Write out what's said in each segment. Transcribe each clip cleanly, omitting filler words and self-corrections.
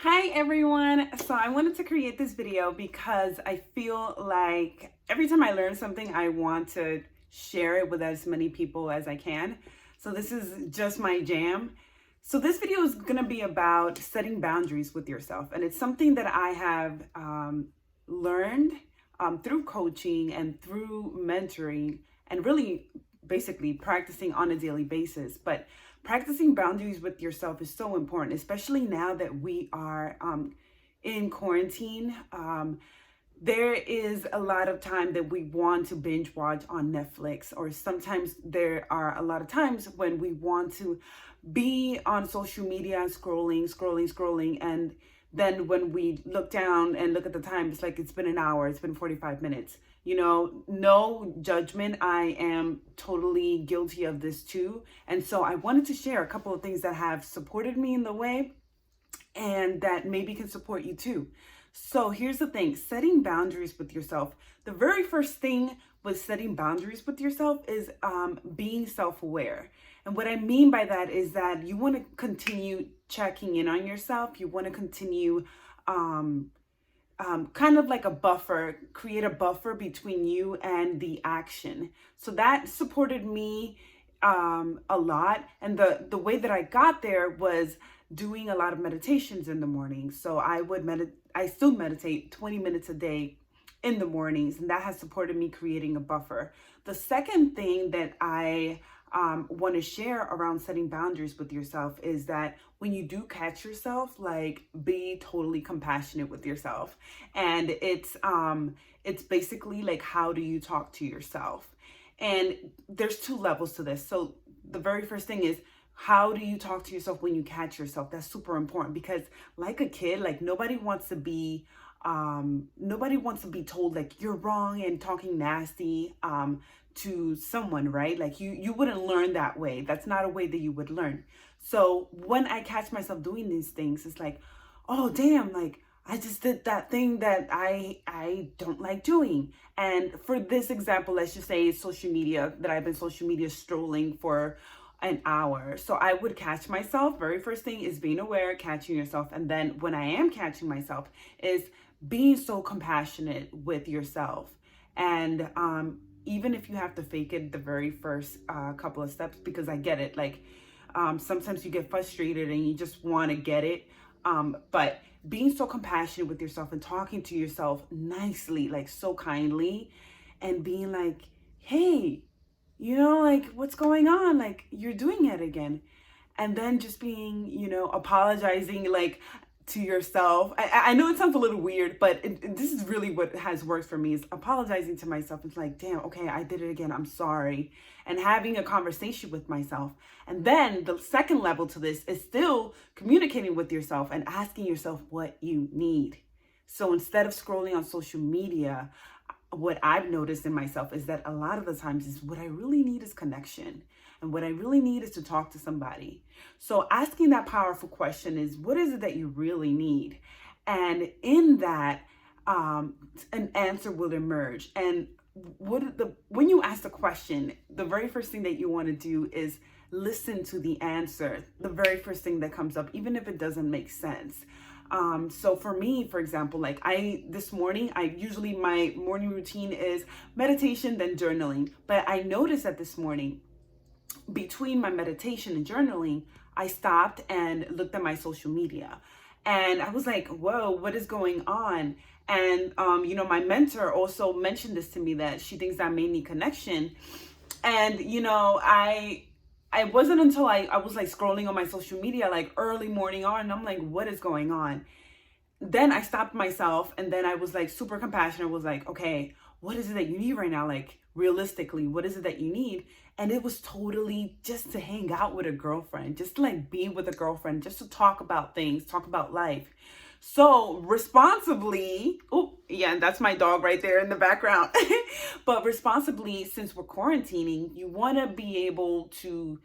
Hi everyone. So I wanted to create this video because I feel like every time I learn something, I want to share it with as many people as I can. So this is just my jam. So this video is going to be about setting boundaries with yourself. And it's something that I have learned through coaching and through mentoring and really basically practicing on a daily basis. But practicing boundaries with yourself is so important, especially now that we are in quarantine. There is a lot of time that we want to binge watch on Netflix, or sometimes there are a lot of times when we want to be on social media, scrolling. And then when we look down and look at the time, it's like it's been an hour, it's been 45 minutes. No judgment. I am totally guilty of this too. And so I wanted to share a couple of things that have supported me in the way and that maybe can support you too. So here's the thing, setting boundaries with yourself. The very first thing with setting boundaries with yourself is being self-aware. And what I mean by that is that you want to continue checking in on yourself. You want to continue kind of like a buffer, create a buffer between you and the action. So that supported me a lot. And the way that I got there was doing a lot of meditations in the morning. So I still meditate 20 minutes a day in the mornings, and that has supported me creating a buffer. The second thing that I want to share around setting boundaries with yourself is that when you do catch yourself, like, be totally compassionate with yourself. And it's basically like, how do you talk to yourself? And there's two levels to this. So the very first thing is, how do you talk to yourself when you catch yourself? That's super important because, like a kid, like nobody wants to be told like you're wrong and talking nasty to someone, right? Like you wouldn't learn that way. That's not a way that you would learn. So when I catch myself doing these things, it's like, oh damn, like I just did that thing that I don't like doing. And for this example, let's just say it's social media, that I've been social media strolling for an hour. So I would catch myself. Very first thing is being aware, catching yourself. And then when I am catching myself is being so compassionate with yourself. And even if you have to fake it the very first couple of steps, because I get it, like sometimes you get frustrated and you just want to get it. But being so compassionate with yourself and talking to yourself nicely, like so kindly, and being like, hey, like, what's going on? Like, you're doing it again. And then just being, apologizing, like, to yourself. I know it sounds a little weird, but this is really what has worked for me, is apologizing to myself. It's like, damn, okay, I did it again. I'm sorry. And having a conversation with myself. And then the second level to this is still communicating with yourself and asking yourself what you need. So instead of scrolling on social media, what I've noticed in myself is that a lot of the times is what I really need is connection. And what I really need is to talk to somebody. So asking that powerful question is, what is it that you really need? And in that, an answer will emerge. And when you ask the question, the very first thing that you want to do is listen to the answer, the very first thing that comes up, even if it doesn't make sense. So for me, for example, like this morning, my morning routine is meditation, then journaling. But I noticed that this morning, between my meditation and journaling, I stopped and looked at my social media. And I was like, whoa, what is going on? And, my mentor also mentioned this to me, that she thinks that made me connection. And, I wasn't until I was like scrolling on my social media, like early morning on, and I'm like, what is going on? Then I stopped myself, and then I was like super compassionate, was like, okay, what is it that you need right now? Like, realistically, what is it that you need? And it was totally just to hang out with a girlfriend, just to like be with a girlfriend, just to talk about things, talk about life. So responsibly, oh yeah, that's my dog right there in the background. But responsibly, since we're quarantining, you want to be able to,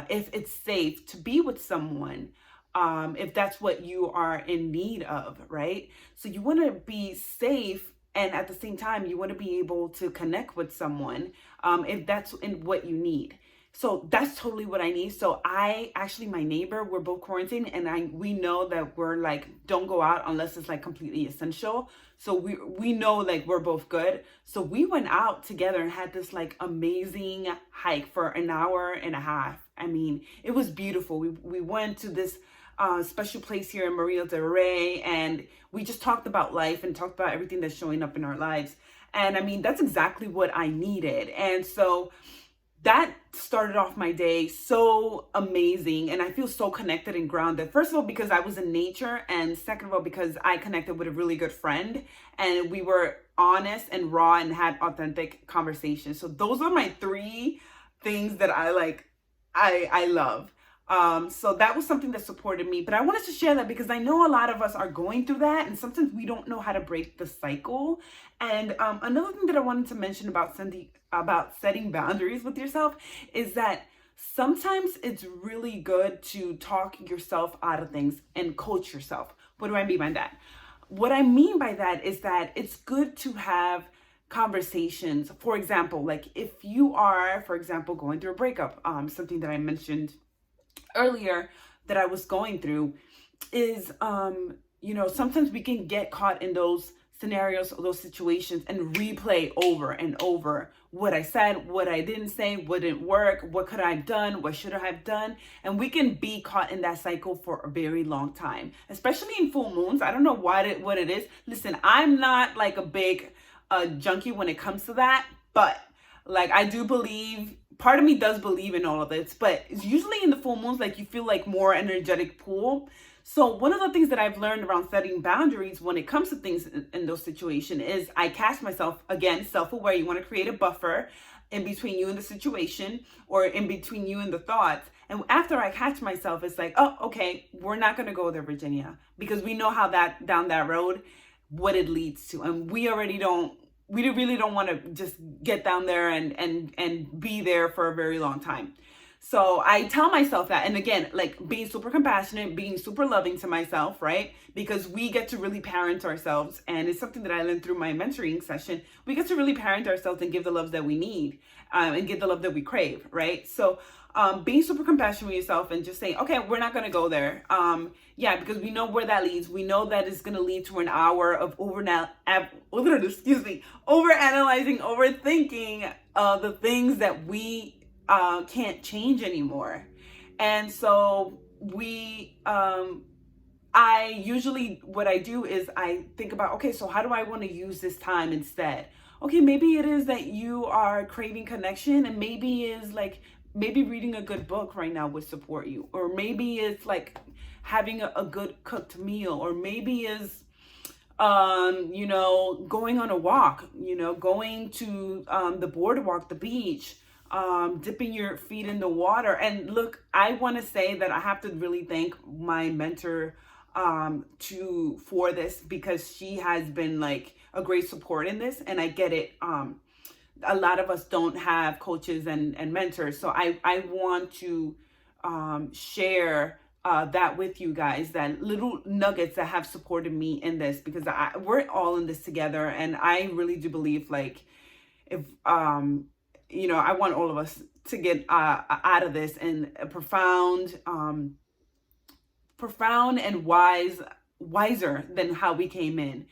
if it's safe, to be with someone, if that's what you are in need of, right? So you want to be safe, and at the same time, you want to be able to connect with someone, if that's in what you need. So that's totally what I need. So I actually, my neighbor, we're both quarantined, and we know that we're like, don't go out unless it's like completely essential. So we know like we're both good. So we went out together and had this like amazing hike for an hour and a half. I mean, it was beautiful. We went to this special place here in Maria del Rey, and we just talked about life and talked about everything that's showing up in our lives. And I mean, that's exactly what I needed. And so that started off my day so amazing, and I feel so connected and grounded. First of all, because I was in nature, and second of all, because I connected with a really good friend, and we were honest and raw and had authentic conversations. So those are my three things that I love. So that was something that supported me. But I wanted to share that because I know a lot of us are going through that, and sometimes we don't know how to break the cycle. And another thing that I wanted to mention about setting boundaries with yourself is that sometimes it's really good to talk yourself out of things and coach yourself. What do I mean by that? What I mean by that is that it's good to have conversations. For example, like if you are, for example, going through a breakup, something that I mentioned earlier that I was going through is, sometimes we can get caught in those scenarios or those situations and replay over and over what I said, what I didn't say, what didn't work, what could I have done, what should I have done. And we can be caught in that cycle for a very long time, especially in full moons. I don't know what it is. Listen, I'm not like a big junkie when it comes to that, but like I do believe, part of me does believe in all of this, but it's usually in the full moons, like you feel like more energetic pull. So one of the things that I've learned around setting boundaries when it comes to things in those situations is I catch myself, again, self-aware. You want to create a buffer in between you and the situation, or in between you and the thoughts. And after I catch myself, it's like, oh, okay, we're not going to go there, Virginia, because we know how that down that road, what it leads to. And we really don't want to just get down there and be there for a very long time. So I tell myself that, and again, like being super compassionate, being super loving to myself, right? Because we get to really parent ourselves, and it's something that I learned through my mentoring session. We get to really parent ourselves and give the love that we need, and give the love that we crave, right? So being super compassionate with yourself and just saying, okay, we're not going to go there. Because we know where that leads. We know that it's going to lead to an hour of overanalyzing, overthinking the things that we can't change anymore. And so I usually, what I do is I think about, okay, so how do I want to use this time instead? Okay, maybe it is that you are craving connection, and maybe reading a good book right now would support you. Or maybe it's like having a good cooked meal, or maybe is going on a walk, going to the boardwalk, the beach, dipping your feet in the water. And look, I want to say that I have to really thank my mentor for this, because she has been like a great support in this, and I get it. A lot of us don't have coaches and mentors, so I want to share that with you guys, that little nuggets that have supported me in this, because we're all in this together. And I really do believe, like, if I want all of us to get out of this in a profound and wiser than how we came in.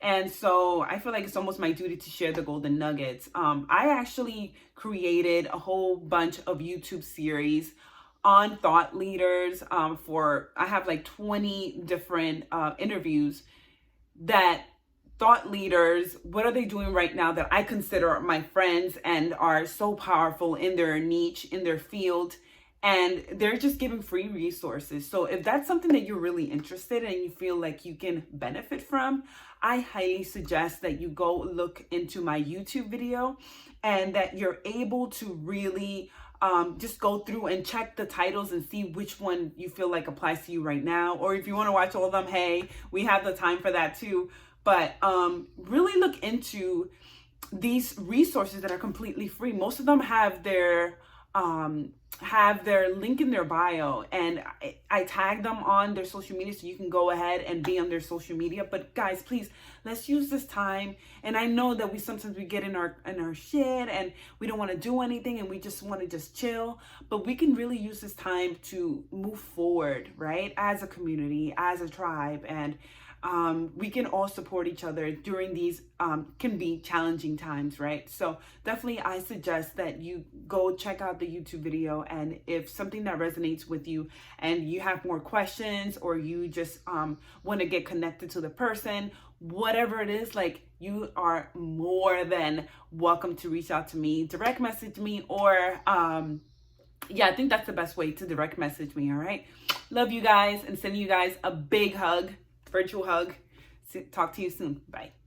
And so I feel like it's almost my duty to share the golden nuggets. I actually created a whole bunch of YouTube series on thought leaders. I have like 20 different interviews that thought leaders, what are they doing right now that I consider my friends and are so powerful in their niche, in their field, and they're just giving free resources. So if that's something that you're really interested in and you feel like you can benefit from, I highly suggest that you go look into my YouTube video, and that you're able to really just go through and check the titles and see which one you feel like applies to you right now. Or if you want to watch all of them, hey, we have the time for that too. But really look into these resources that are completely free. Most of them have their have their link in their bio, and I tag them on their social media, so you can go ahead and be on their social media. But guys, please, let's use this time. And I know that we get in our shit and we don't want to do anything and we just want to just chill, but we can really use this time to move forward, right? As a community, as a tribe, and we can all support each other during these can be challenging times, right? So definitely I suggest that you go check out the YouTube video, and if something that resonates with you and you have more questions, or you just want to get connected to the person, whatever it is, like, you are more than welcome to reach out to me, direct message me, or yeah, I think that's the best way to direct message me. All right, love you guys, and sending you guys a big hug, virtual hug. Talk to you soon. Bye.